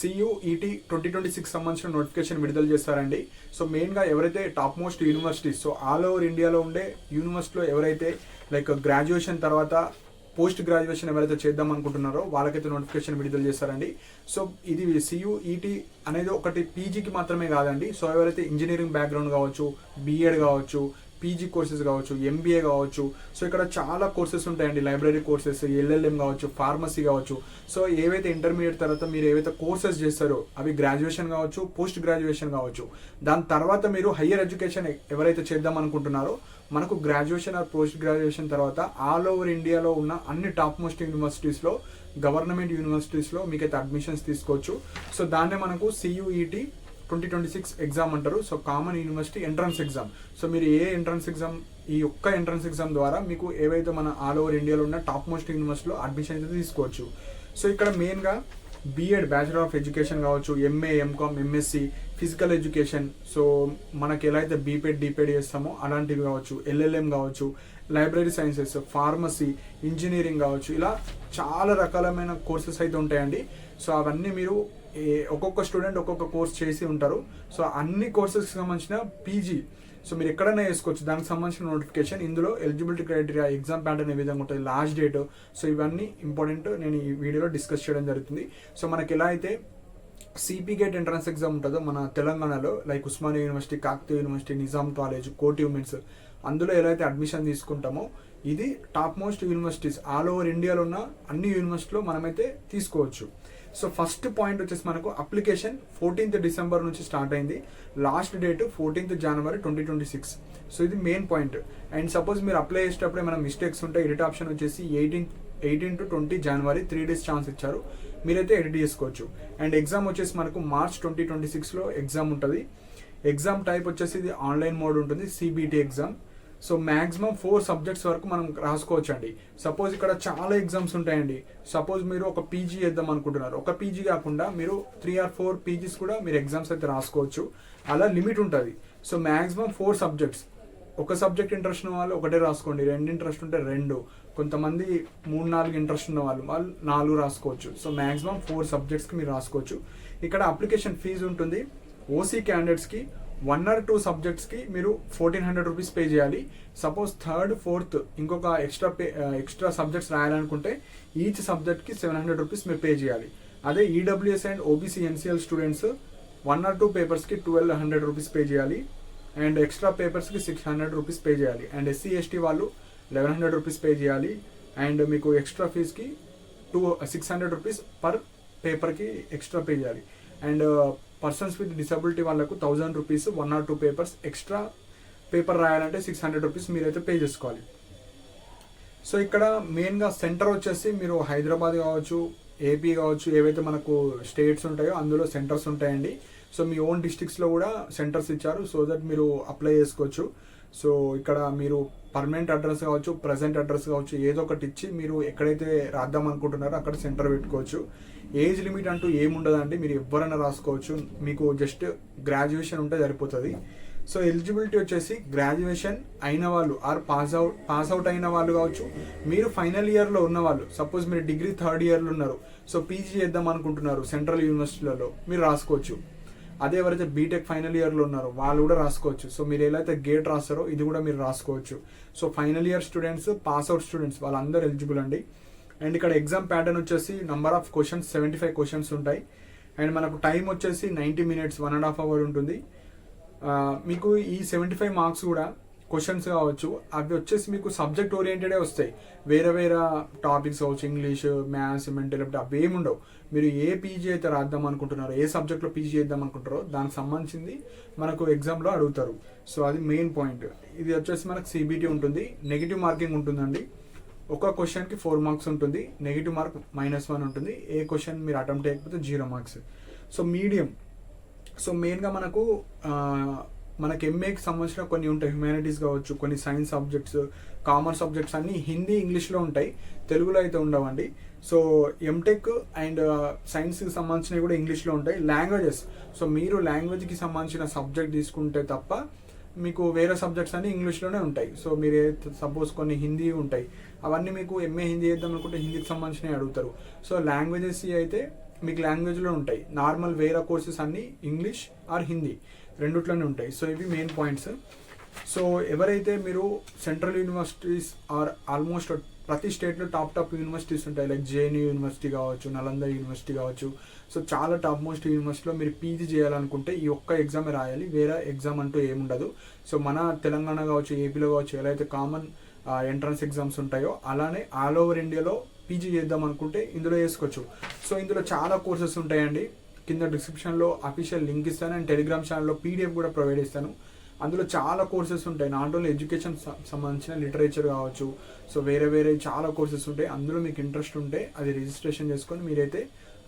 CUET 2026 సంబంధించిన notification విడుదల చేస్తారండి. సో మెయిన్గా ఎవరైతే top most universities, so all over ఇండియాలో ఉండే యూనివర్సిటీలో ఎవరైతే లైక్ గ్రాడ్యుయేషన్ తర్వాత పోస్ట్ గ్రాడ్యుయేషన్ ఎవరైతే చేద్దాం అనుకుంటున్నారో వాళ్ళకైతే నోటిఫికేషన్ విడుదల చేస్తారండి. సో ఇది CUET అనేది ఒకటి పీజీకి మాత్రమే కాదండి. సో ఎవరైతే ఇంజనీరింగ్ బ్యాక్గ్రౌండ్ కావచ్చు, బీఎడ్ కావచ్చు, పీజీ కోర్సెస్ కావచ్చు, ఎంబీఏ కావచ్చు, సో ఇక్కడ చాలా కోర్సెస్ ఉంటాయండి. లైబ్రరీ కోర్సెస్, LLM కావచ్చు, ఫార్మసీ కావచ్చు. సో ఏవైతే ఇంటర్మీడియట్ తర్వాత మీరు ఏవైతే కోర్సెస్ చేస్తారో అవి గ్రాడ్యుయేషన్ కావచ్చు, పోస్ట్ గ్రాడ్యుయేషన్ కావచ్చు. దాని తర్వాత మీరు హయ్యర్ ఎడ్యుకేషన్ ఎవరైతే చేద్దాం అనుకుంటున్నారో మనకు గ్రాడ్యుయేషన్ ఆర్ పోస్ట్ గ్రాడ్యుయేషన్ తర్వాత ఆల్ ఓవర్ ఇండియాలో ఉన్న అన్ని టాప్ మోస్ట్ యూనివర్సిటీస్లో, గవర్నమెంట్ యూనివర్సిటీస్లో మీకైతే అడ్మిషన్స్ తీసుకోవచ్చు. సో దాన్నే మనకు CUET 2026 ఎగ్జామ్ అంటారు. So common university entrance exam. So మీరు ఏ ఎంట్రన్స్ ఎగ్జామ్, ఈ ఒక్క ఎంట్రన్స్ ఎగ్జామ్ ద్వారా మీకు ఏవైతే మన ఆల్ ఓవర్ ఇండియాలో ఉన్న టాప్ మోస్ట్ యూనివర్సిటీలో అడ్మిషన్ అయితే తీసుకోవచ్చు. సో ఇక్కడ మెయిన్గా బీఎడ్, బ్యాచిలర్ ఆఫ్ ఎడ్యుకేషన్ కావచ్చు, MA, MCom, MSc, physical education, so మనకి ఎలా అయితే బీపెడ్, డిపెడ్ చేస్తామో అలాంటివి కావచ్చు, LLM కావచ్చు, లైబ్రరీ సైన్సెస్, ఫార్మసీ, ఇంజనీరింగ్ కావచ్చు, ఇలా చాలా రకాలమైన కోర్సెస్ అయితే ఉంటాయండి. సో అవన్నీ మీరు ఒక్కొక్క స్టూడెంట్ ఒక్కొక్క కోర్స్ చేసి ఉంటారు. సో అన్ని కోర్సెస్కి సంబంధించిన పీజీ సో మీరు ఎక్కడైనా వేసుకోవచ్చు. దానికి సంబంధించిన నోటిఫికేషన్ ఇందులో ఎలిజిబిలిటీ క్రైటీరియా, ఎగ్జామ్ ప్యాటర్న్ ఏ విధంగా ఉంటుంది, లాస్ట్ డేట్, సో ఇవన్నీ ఇంపార్టెంట్ నేను ఈ వీడియోలో డిస్కస్ చేయడం జరుగుతుంది. సో మనకి ఎలా అయితే CP గేట్ ఎంట్రన్స్ ఎగ్జామ్ ఉంటుందో మన తెలంగాణలో, like Osmania university, Kakatiya university, Nizam college, కోటి ఉమెన్స్, అందులో ఎలా అయితే అడ్మిషన్ తీసుకుంటామో ఇది top most universities all over ఇండియాలో ఉన్న అన్ని యూనివర్సిటీలో మనమైతే తీసుకోవచ్చు. సో ఫస్ట్ పాయింట్ వచ్చేసి మనకు అప్లికేషన్ 14th డిసెంబర్ నుంచి స్టార్ట్ అయింది. లాస్ట్ డేట్ 14th జనవరి 2026. సో ఇది మెయిన్ పాయింట్. అండ్ సపోజ్ మీరు అప్లై చేసేటప్పుడు ఏమైనా మిస్టేక్స్ ఉంటే ఎడిట్ ఆప్షన్ వచ్చేసి 18 to 20 జనవరి 3 days ఛాన్స్ ఇచ్చారు, మీరైతే ఎడిట్ చేసుకోవచ్చు. అండ్ ఎగ్జామ్ వచ్చేసి మనకు మార్చ్ 2026లో ఎగ్జామ్ ఉంటుంది. ఎగ్జామ్ టైప్ వచ్చేసి ఇది ఆన్లైన్ మోడ్ ఉంటుంది, CBT exam. So maximum 4 subjects వరకు మనం రాసుకోవచ్చు అండి. సపోజ్ ఇక్కడ చాలా ఎగ్జామ్స్ ఉంటాయండి. సపోజ్ మీరు ఒక పీజీ చేద్దాం అనుకుంటున్నారు, ఒక పీజీ కాకుండా మీరు 3 or 4 పీజీస్ కూడా మీరు ఎగ్జామ్స్ అయితే రాసుకోవచ్చు. అలా లిమిట్ ఉంటుంది. So maximum 4 subjects. ఒక సబ్జెక్ట్ ఇంట్రెస్ట్ ఉన్న వాళ్ళు ఒకటే రాసుకోండి, 2 ఇంట్రెస్ట్ ఉంటే 2, కొంతమంది 3-4 ఇంట్రెస్ట్ ఉన్న వాళ్ళు 4 రాసుకోవచ్చు. సో మ్యాక్సిమం 4 సబ్జెక్ట్స్కి మీరు రాసుకోవచ్చు. ఇక్కడ అప్లికేషన్ ఫీజు ఉంటుంది. OC క్యాండిడేట్స్కి 1 or 2 సబ్జెక్ట్స్కి మీరు 1400 రూపీస్ పే చేయాలి. సపోజ్ 3rd, 4th ఇంకొక ఎక్స్ట్రా సబ్జెక్ట్స్ రాయాలనుకుంటే ఈచ్ సబ్జెక్ట్కి 700 రూపీస్ మీరు పే చేయాలి. అదే EWS and OBC NCL students 1 or 2 పేపర్స్కి 1200 rupees pay చేయాలి. అండ్ ఎక్స్ట్రా పేపర్స్కి 600 రూపీస్ పే చేయాలి. అండ్ SC ST వాళ్ళు 1100 రూపీస్ పే చేయాలి. అండ్ మీకు ఎక్స్ట్రా ఫీజ్కి 600 రూపీస్ పర్ పేపర్కి ఎక్స్ట్రా పే చేయాలి. అండ్ పర్సన్స్ విత్ డిసబిలిటీ వాళ్ళకు 1000 rupees 1 or 2 papers extra paper రాయాలంటే 600 rupees మీరైతే పే చేసుకోవాలి. సో ఇక్కడ మెయిన్గా సెంటర్ వచ్చేసి మీరు హైదరాబాద్ కావచ్చు, AP కావచ్చు, ఏవైతే మనకు స్టేట్స్ ఉంటాయో అందులో సెంటర్స్ ఉంటాయండి. సో మీ ఓన్ డిస్ట్రిక్ట్స్లో కూడా సెంటర్స్ ఇచ్చారు, సో దట్ మీరు అప్లై చేసుకోవచ్చు. సో ఇక్కడ మీరు పర్మనెంట్ అడ్రస్ కావచ్చు, ప్రజెంట్ అడ్రస్ కావచ్చు, ఏదో ఒకటి ఇచ్చి మీరు ఎక్కడైతే రాద్దాం అనుకుంటున్నారో అక్కడ సెంటర్ పెట్టుకోవచ్చు. ఏజ్ లిమిట్ అంటూ ఏముండదండి, మీరు ఎవరైనా రాసుకోవచ్చు. మీకు జస్ట్ గ్రాడ్యుయేషన్ ఉంటే సరిపోతుంది. సో ఎలిజిబిలిటీ వచ్చేసి గ్రాడ్యుయేషన్ అయిన వాళ్ళు ఆర్ పాస్ అవుట్ అయిన వాళ్ళు కావచ్చు, మీరు ఫైనల్ ఇయర్లో ఉన్న వాళ్ళు. సపోజ్ మీరు డిగ్రీ 3rd ఇయర్లో ఉన్నారు, సో పీజీ చేద్దాం అనుకుంటున్నారు సెంట్రల్ యూనివర్సిటీలలో, మీరు రాసుకోవచ్చు. అదే ఎవరైతే బీటెక్ ఫైనల్ ఇయర్లో ఉన్నారో వాళ్ళు కూడా రాసుకోవచ్చు. సో మీరు ఎలా అయితే గేట్ రాస్తారో ఇది కూడా మీరు రాసుకోవచ్చు. So final year students, pass out students వాళ్ళందరూ ఎలిజిబుల్ అండి. అండ్ ఇక్కడ ఎగ్జామ్ ప్యాటర్న్ వచ్చేసి నంబర్ ఆఫ్ క్వశ్చన్స్ 75 క్వశ్చన్స్ ఉంటాయి. అండ్ మనకు టైం వచ్చేసి 90 minutes, 1.5 hour ఉంటుంది. మీకు ఈ 75 మార్క్స్ కూడా క్వశ్చన్స్ కావచ్చు, అవి వచ్చేసి మీకు సబ్జెక్ట్ ఓరియంటెడే వస్తాయి. వేరే టాపిక్స్ కావచ్చు, ఇంగ్లీష్, మ్యాథ్స్, మెంటల్ అవి ఏమి ఉండవు. మీరు ఏ పీజీ అయితే రాద్దాం అనుకుంటున్నారో, ఏ సబ్జెక్ట్లో పీజీ చేద్దాం అనుకుంటారో దానికి సంబంధించింది మనకు ఎగ్జామ్లో అడుగుతారు. సో అది మెయిన్ పాయింట్. ఇది వచ్చేసి మనకు CBT ఉంటుంది. నెగిటివ్ మార్కింగ్ ఉంటుందండి. ఒక క్వశ్చన్కి 4 మార్క్స్ ఉంటుంది, నెగిటివ్ మార్క్ -1 ఉంటుంది. ఏ క్వశ్చన్ మీరు అటెంప్ట్ చేయకపోతే 0 మార్క్స్. So medium. సో మెయిన్గా మనకి MAకి సంబంధించిన కొన్ని ఉంటాయి, హ్యుమానిటీస్ కావచ్చు, కొన్ని సైన్స్ సబ్జెక్ట్స్, కామర్స్ సబ్జెక్ట్స్ అన్నీ హిందీ, ఇంగ్లీష్లో ఉంటాయి, తెలుగులో అయితే ఉండవండి. సో MTech అండ్ సైన్స్కి సంబంధించినవి కూడా ఇంగ్లీష్లో ఉంటాయి. లాంగ్వేజెస్, సో మీరు లాంగ్వేజ్కి సంబంధించిన సబ్జెక్ట్ తీసుకుంటే తప్ప మీకు వేరే సబ్జెక్ట్స్ అన్ని ఇంగ్లీష్లోనే ఉంటాయి. సో మీరు సపోజ్ కొన్ని హిందీ ఉంటాయి, అవన్నీ మీకు MA హిందీ చేద్దాం అనుకుంటే హిందీకి సంబంధించినవి అడుగుతారు. సో లాంగ్వేజెస్ అయితే మీకు లాంగ్వేజ్లో ఉంటాయి. నార్మల్ వేరే కోర్సెస్ అన్నీ ఇంగ్లీష్ ఆర్ హిందీ రెండిట్లోనే ఉంటాయి. సో ఇవి మెయిన్ పాయింట్స్. సో ఎవరైతే మీరు సెంట్రల్ యూనివర్సిటీస్ ఆర్ ఆల్మోస్ట్ ప్రతి స్టేట్లో టాప్ యూనివర్సిటీస్ ఉంటాయి, లైక్ జేఎన్యూ యూనివర్సిటీ కావచ్చు, నలంద యూనివర్సిటీ కావచ్చు. సో చాలా టాప్ మోస్ట్ యూనివర్సిటీలో మీరు పీజీ చేయాలనుకుంటే ఈ ఒక్క ఎగ్జామ్ రాయాలి, వేరే ఎగ్జామ్ అంటూ ఏముండదు. సో మన తెలంగాణ కావచ్చు, ఏపీలో కావచ్చు, ఎలా అయితే కామన్ ఎంట్రన్స్ ఎగ్జామ్స్ ఉంటాయో అలానే ఆల్ ఓవర్ ఇండియాలో పీజీ చేద్దాం అనుకుంటే ఇందులో చేసుకోవచ్చు. సో ఇందులో చాలా కోర్సెస్ ఉంటాయండి. కింద డిస్క్రిప్షన్లో అఫీషియల్ లింక్ ఇస్తాను అండ్ టెలిగ్రామ్ ఛానల్లో పీడిఎఫ్ కూడా ప్రొవైడ్ ఇస్తాను. అందులో చాలా కోర్సెస్ ఉంటాయి, నాట్ ఓన్లీ ఎడ్యుకేషన్ సంబంధించిన లిటరేచర్ కావచ్చు. సో వేరే చాలా కోర్సెస్ ఉంటాయి. అందులో మీకు ఇంట్రెస్ట్ ఉంటే అది రిజిస్ట్రేషన్ చేసుకొని మీరైతే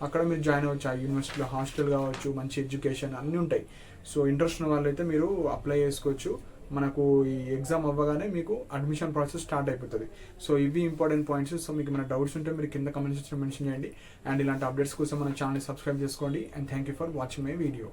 అక్కడ మీరు జాయిన్ అవ్వచ్చు. ఆ యూనివర్సిటీలో హాస్టల్ కావచ్చు, మంచి ఎడ్యుకేషన్ అన్నీ ఉంటాయి. సో ఇంట్రెస్ట్ ఉన్న వాళ్ళైతే మీరు అప్లై చేసుకోవచ్చు. మనకు ఈ ఎగ్జామ్ అవ్వగానే మీకు అడ్మిషన్ ప్రాసెస్ స్టార్ట్ అయిపోతుంది. సో ఇవి ఇంపార్టెంట్ పాయింట్స్. సో మీకు ఏమైనా డౌట్స్ ఉంటే మీరు కింద కమెంట్ సెక్షన్లో మెన్షన్ చేయండి. అండ్ ఇలాంటి అప్డేట్స్ కోసం మన ఛానల్ని సబ్స్క్రైబ్ చేసుకోండి. And thank you for watching my video.